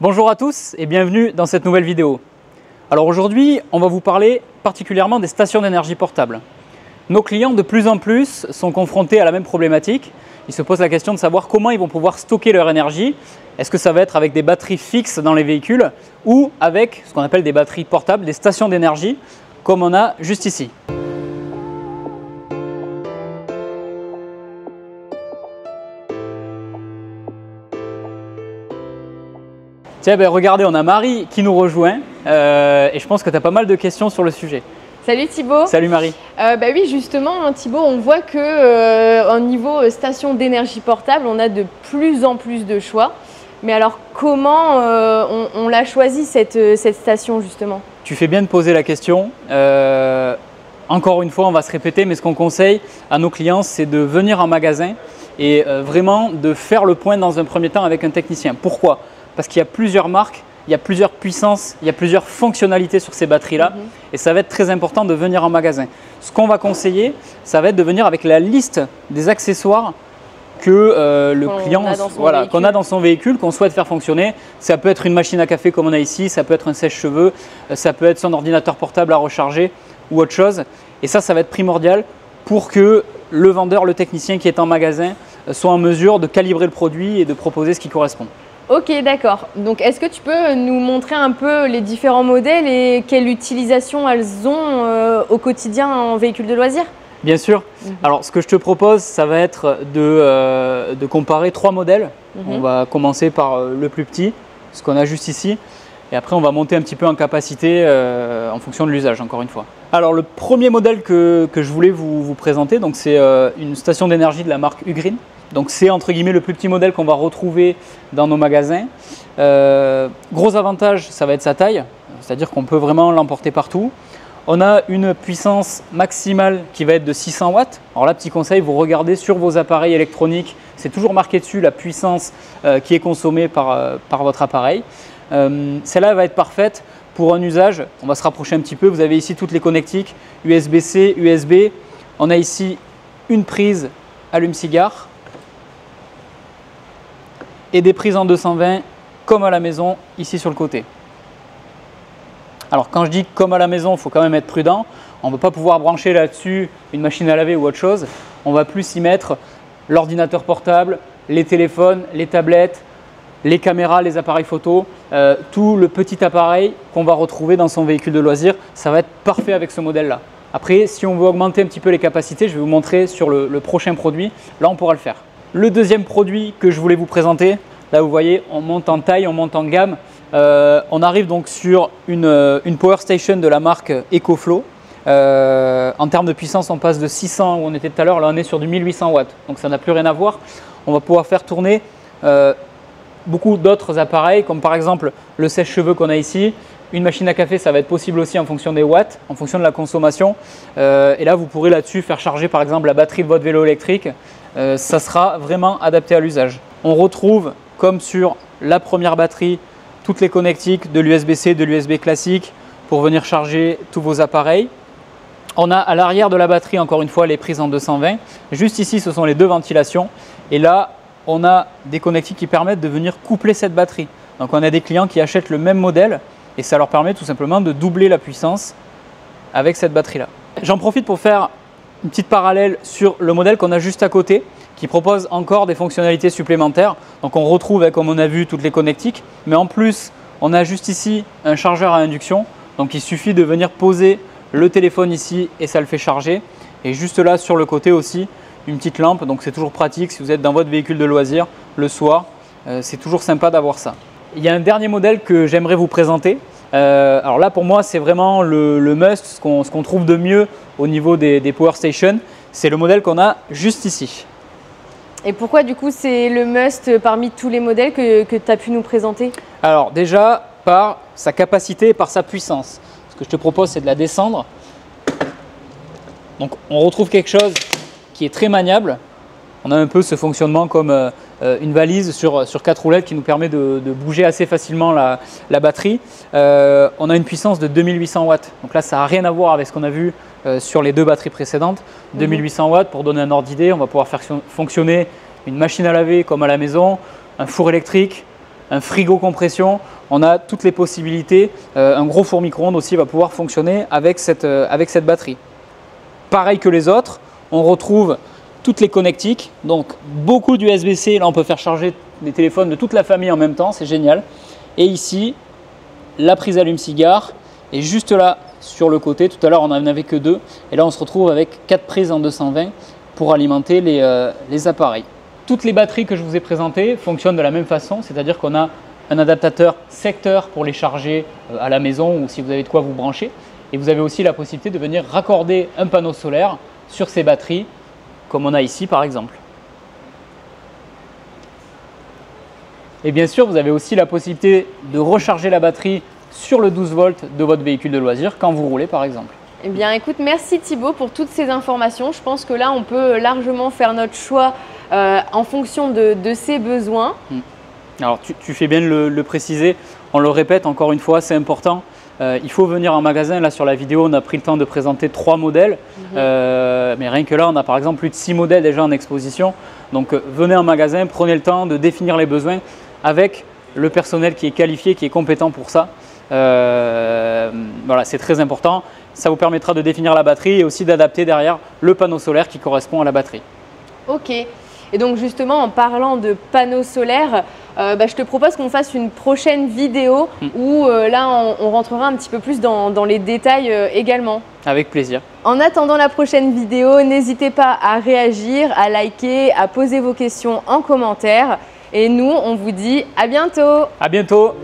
Bonjour à tous et bienvenue dans cette nouvelle vidéo. Alors aujourd'hui, on va vous parler particulièrement des stations d'énergie portables. Nos clients de plus en plus sont confrontés à la même problématique. Ils se posent la question de savoir comment ils vont pouvoir stocker leur énergie. Est-ce que ça va être avec des batteries fixes dans les véhicules ou avec ce qu'on appelle des batteries portables, des stations d'énergie comme on a juste ici. Tiens, regardez, on a Marie qui nous rejoint et je pense que tu as pas mal de questions sur le sujet. Salut Thibaut. Salut Marie. Oui, justement Thibaut, on voit que au niveau station d'énergie portable, on a de plus en plus de choix. Mais alors comment on l'a choisi cette station justement? Tu fais bien de poser la question. Encore une fois, on va se répéter, mais ce qu'on conseille à nos clients, c'est de venir en magasin et vraiment de faire le point dans un premier temps avec un technicien. Pourquoi? Parce qu'il y a plusieurs marques, il y a plusieurs puissances, il y a plusieurs fonctionnalités sur ces batteries-là et ça va être très important de venir en magasin. Ce qu'on va conseiller, ça va être de venir avec la liste des accessoires que le client qu'on a dans son véhicule, qu'on souhaite faire fonctionner. Ça peut être une machine à café comme on a ici, ça peut être un sèche-cheveux, ça peut être son ordinateur portable à recharger ou autre chose. Et ça va être primordial pour que le vendeur, le technicien qui est en magasin soit en mesure de calibrer le produit et de proposer ce qui correspond. Ok, d'accord. Donc, est-ce que tu peux nous montrer un peu les différents modèles et quelle utilisation elles ont au quotidien en véhicule de loisirs? Bien sûr. Alors, ce que je te propose, ça va être de comparer trois modèles. On va commencer par le plus petit, ce qu'on a juste ici. Et après, on va monter un petit peu en capacité en fonction de l'usage, encore une fois. Alors, le premier modèle que je voulais vous présenter, c'est une station d'énergie de la marque Ugreen. Donc c'est entre guillemets le plus petit modèle qu'on va retrouver dans nos magasins. Gros avantage, ça va être sa taille, c'est-à-dire qu'on peut vraiment l'emporter partout. On a une puissance maximale qui va être de 600 watts. Alors là, petit conseil, vous regardez sur vos appareils électroniques, c'est toujours marqué dessus la puissance qui est consommée par votre appareil. Celle-là va être parfaite pour un usage. On va se rapprocher un petit peu. Vous avez ici toutes les connectiques, USB-C, USB. On a ici une prise allume-cigare et des prises en 220 comme à la maison ici sur le côté. Alors quand je dis comme à la maison, il faut quand même être prudent. On ne va pas pouvoir brancher là-dessus une machine à laver ou autre chose. On va plus y mettre l'ordinateur portable, les téléphones, les tablettes, les caméras, les appareils photo, tout le petit appareil qu'on va retrouver dans son véhicule de loisir. Ça va être parfait avec ce modèle-là. Après, si on veut augmenter un petit peu les capacités, je vais vous montrer sur le prochain produit. Là, on pourra le faire. Le deuxième produit que je voulais vous présenter, là vous voyez, on monte en taille, on monte en gamme. On arrive donc sur une Power Station de la marque EcoFlow. En termes de puissance, on passe de 600 où on était tout à l'heure, là on est sur du 1800 watts. Donc ça n'a plus rien à voir. On va pouvoir faire tourner beaucoup d'autres appareils, comme par exemple le sèche-cheveux qu'on a ici. Une machine à café, ça va être possible aussi en fonction des watts, en fonction de la consommation. Et là, vous pourrez là-dessus faire charger par exemple la batterie de votre vélo électrique. Ça sera vraiment adapté à l'usage. On retrouve, comme sur la première batterie, toutes les connectiques de l'USB-C, de l'USB classique pour venir charger tous vos appareils. On a à l'arrière de la batterie, encore une fois, les prises en 220. Juste ici, ce sont les deux ventilations. Et là, on a des connectiques qui permettent de venir coupler cette batterie. Donc on a des clients qui achètent le même modèle et ça leur permet tout simplement de doubler la puissance avec cette batterie-là. J'en profite pour faire une petite parallèle sur le modèle qu'on a juste à côté qui propose encore des fonctionnalités supplémentaires. Donc on retrouve, comme on a vu, toutes les connectiques, mais en plus on a juste ici un chargeur à induction. Donc il suffit de venir poser le téléphone ici et ça le fait charger. Et juste là sur le côté aussi une petite lampe, donc c'est toujours pratique si vous êtes dans votre véhicule de loisir le soir, c'est toujours sympa d'avoir ça. Il y a un dernier modèle que j'aimerais vous présenter. Alors là pour moi c'est vraiment le must, ce qu'on trouve de mieux au niveau des Power Station, c'est le modèle qu'on a juste ici. Et pourquoi du coup c'est le must parmi tous les modèles que tu as pu nous présenter? Alors déjà par sa capacité et par sa puissance. Ce que je te propose c'est de la descendre. Donc on retrouve quelque chose qui est très maniable. On a un peu ce fonctionnement comme une valise sur 4 roulettes qui nous permet de bouger assez facilement la batterie. On a une puissance de 2800 watts. Donc là, ça n'a rien à voir avec ce qu'on a vu sur les deux batteries précédentes. 2800 watts, pour donner un ordre d'idée, on va pouvoir faire fonctionner une machine à laver comme à la maison, un four électrique, un frigo compression. on a toutes les possibilités. Un gros four micro-ondes aussi va pouvoir fonctionner avec cette batterie. Pareil que les autres, on retrouve toutes les connectiques, donc beaucoup d'USB-C. Là, on peut faire charger les téléphones de toute la famille en même temps, c'est génial. Et ici, la prise allume-cigare est juste là sur le côté. Tout à l'heure, on n'en avait que 2. Et là, on se retrouve avec 4 prises en 220 pour alimenter les appareils. Toutes les batteries que je vous ai présentées fonctionnent de la même façon, c'est-à-dire qu'on a un adaptateur secteur pour les charger à la maison ou si vous avez de quoi vous brancher. Et vous avez aussi la possibilité de venir raccorder un panneau solaire sur ces batteries, comme on a ici par exemple. Et bien sûr, vous avez aussi la possibilité de recharger la batterie sur le 12 volts de votre véhicule de loisir quand vous roulez par exemple. Eh bien écoute, merci Thibaut pour toutes ces informations. Je pense que là, on peut largement faire notre choix en fonction de ses besoins. Alors tu fais bien de le préciser, on le répète encore une fois, c'est important. Il faut venir en magasin. Là sur la vidéo, on a pris le temps de présenter 3 modèles, mais rien que là, on a par exemple plus de 6 modèles déjà en exposition. Donc venez en magasin, prenez le temps de définir les besoins avec le personnel qui est qualifié, qui est compétent pour ça. Voilà, c'est très important. Ça vous permettra de définir la batterie et aussi d'adapter derrière le panneau solaire qui correspond à la batterie. Ok. Et donc justement, en parlant de panneaux solaires, je te propose qu'on fasse une prochaine vidéo où là, on rentrera un petit peu plus dans les détails également. Avec plaisir. En attendant la prochaine vidéo, n'hésitez pas à réagir, à liker, à poser vos questions en commentaire. Et nous, on vous dit à bientôt. À bientôt.